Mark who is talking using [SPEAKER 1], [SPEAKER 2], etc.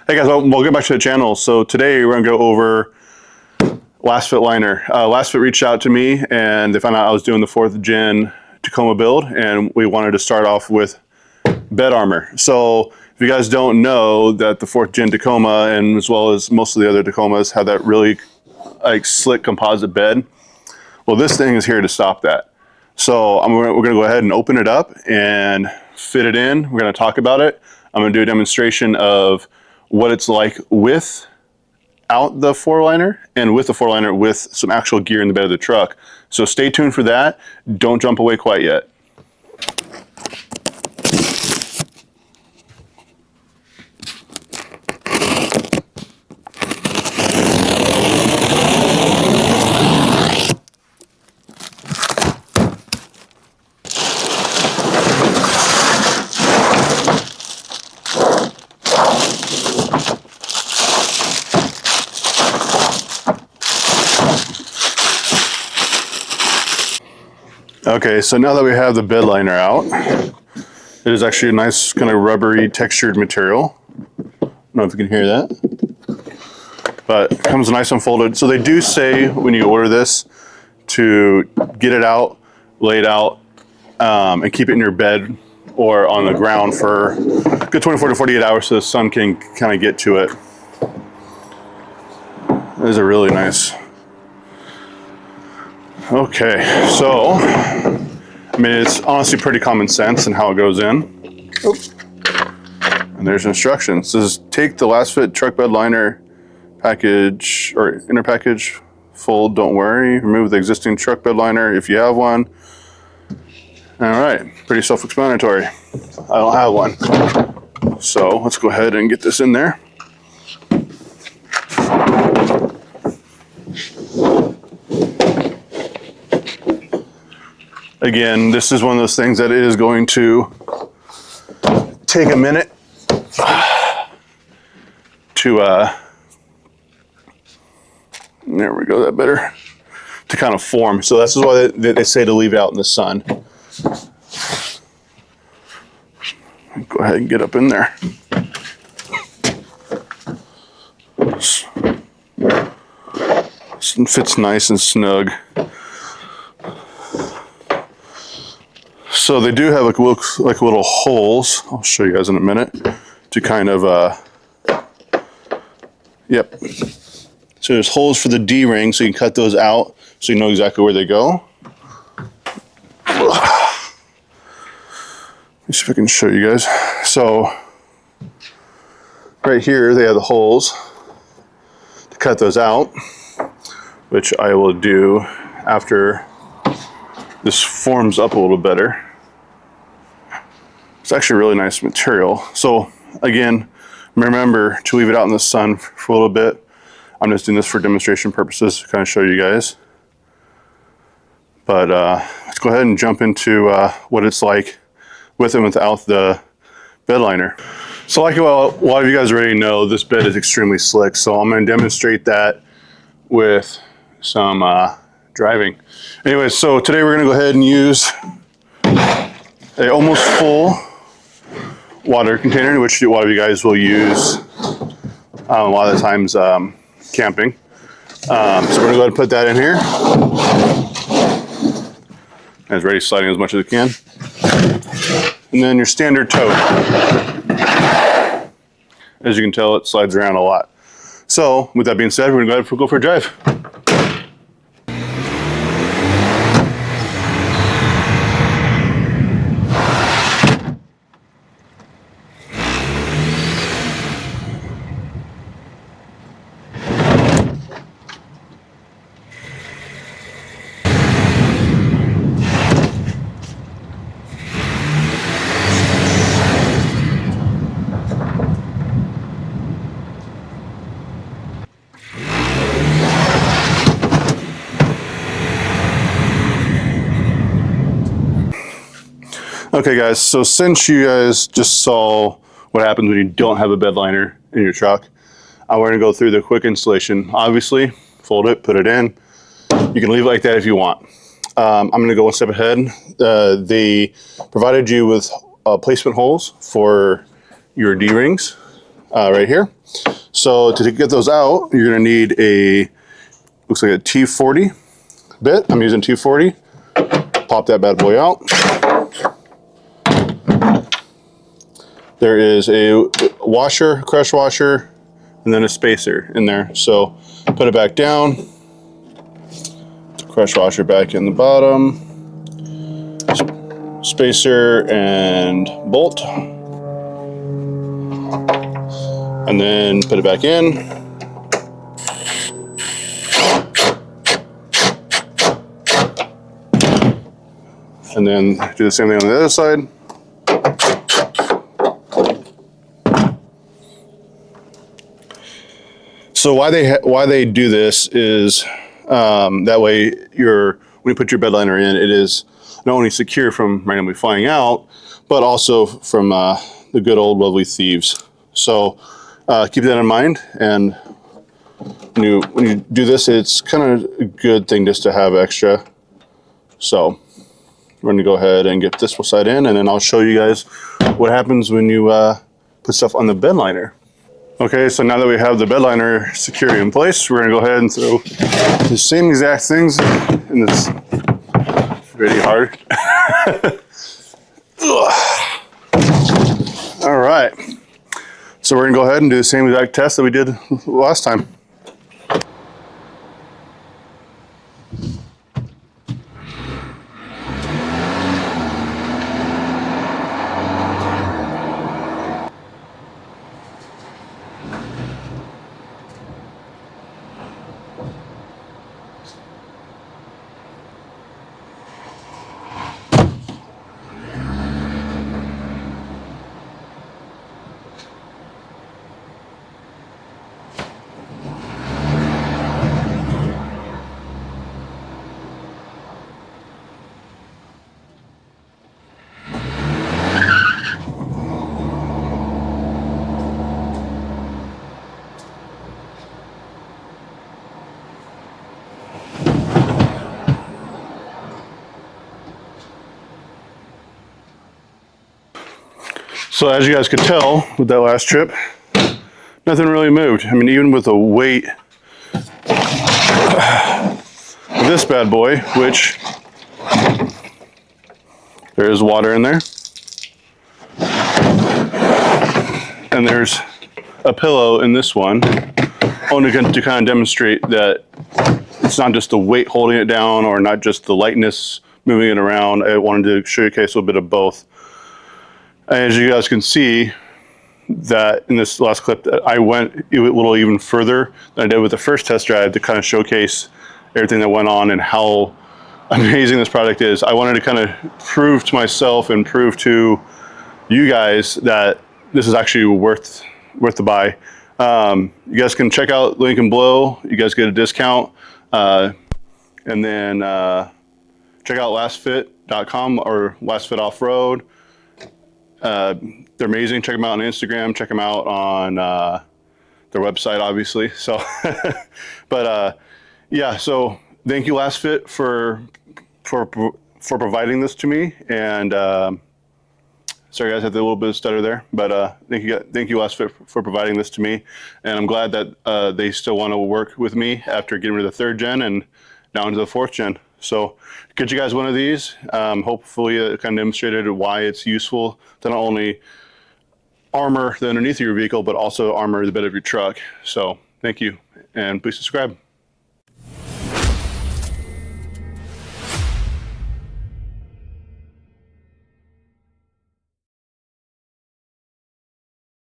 [SPEAKER 1] Hey guys, we'll get back to the channel. So today we're gonna go over Last Fit liner. Last Fit reached out to me and they found out I was doing the 4th gen Tacoma build, and we wanted to start off with bed armor. So if you guys don't know that the 4th gen Tacoma, and as well as most of the other Tacomas, have that really like slick composite bed, well, this thing is here to stop that. So we're gonna go ahead and open it up and fit it in. We're gonna talk about it. I'm gonna do a demonstration of what it's like without the 4-liner and with the 4-liner with some actual gear in the bed of the truck. So stay tuned for that. Don't jump away quite yet. Okay, so now that we have the bed liner out, it is actually a nice kind of rubbery textured material. I don't know if you can hear that, but it comes nice and folded. So they do say when you order this to get it out, lay it out, and keep it in your bed or on the ground for a good 24 to 48 hours so the sun can kind of get to it. It is a really nice. Okay, so, I mean, it's honestly pretty common sense in how it goes in. Oop. And there's instructions. It says, take the Last Fit truck bed liner package, or inner package, fold, don't worry. Remove the existing truck bed liner if you have one. All right, pretty self-explanatory. I don't have one. So let's go ahead and get this in there. Again, this is one of those things that is going to take a minute to, there we go, that better, to kind of form. So this is why they say to leave it out in the sun. Go ahead and get up in there. It fits nice and snug. So they do have like little holes. I'll show you guys in a minute to kind of, yep. So there's holes for the D-ring, so you can cut those out so you know exactly where they go. Let me see if I can show you guys. So right here, they have the holes to cut those out, which I will do after this forms up a little better. It's actually a really nice material. So again, remember to leave it out in the sun for a little bit. I'm just doing this for demonstration purposes to kind of show you guys. But let's go ahead and jump into what it's like with and without the bed liner. So like a lot of you guys already know, this bed is extremely slick. So I'm going to demonstrate that with some driving. Anyway, so today we're going to go ahead and use a almost full water container, which a lot of you guys will use a lot of the times camping. So we're going to go ahead and put that in here. And it's ready sliding as much as it can. And then your standard tote. As you can tell, it slides around a lot. So with that being said, we're going to go ahead and go for a drive. Okay guys, so since you guys just saw what happens when you don't have a bed liner in your truck, I'm going to go through the quick installation. Obviously, fold it, put it in. You can leave it like that if you want. I'm going to go one step ahead. They provided you with placement holes for your D-rings, right here. So to get those out, you're gonna need looks like a T40 bit. I'm using T40. Pop that bad boy out. There is a washer, crush washer, and then a spacer in there. So put it back down. Crush washer back in the bottom. Spacer and bolt. And then put it back in. And then do the same thing on the other side. So why they do this is that way when you put your bed liner in, it is not only secure from randomly flying out, but also from the good old lovely thieves. So keep that in mind, and when you do this, it's kind of a good thing just to have extra. So we're going to go ahead and get this side in, and then I'll show you guys what happens when you put stuff on the bed liner. Okay, so now that we have the bed liner securely in place, we're going to go ahead and throw the same exact things in this. Really hard. All right. So we're going to go ahead and do the same exact test that we did last time. So as you guys could tell with that last trip, nothing really moved. I mean, even with the weight of this bad boy, which there is water in there, and there's a pillow in this one, only to kind of demonstrate that it's not just the weight holding it down or not just the lightness moving it around. I wanted to showcase a little bit of both. As you guys can see, that in this last clip, that I went a little even further than I did with the first test drive to kind of showcase everything that went on and how amazing this product is. I wanted to kind of prove to myself and prove to you guys that this is actually worth the buy. You guys can check out link in below. You guys get a discount, and then check out lastfit.com or lastfit Offroad. They're amazing. Check them out on Instagram. Check them out on their website, obviously. So, but yeah. So thank you, LastFit, for providing this to me. And sorry, guys, I had a little bit of stutter there. But thank you, LastFit, for providing this to me. And I'm glad that they still want to work with me after getting rid of the 3rd gen and now into the 4th gen. So get you guys one of these. Hopefully it kind of demonstrated why it's useful to not only armor the underneath of your vehicle, but also armor the bed of your truck. So thank you, and please subscribe.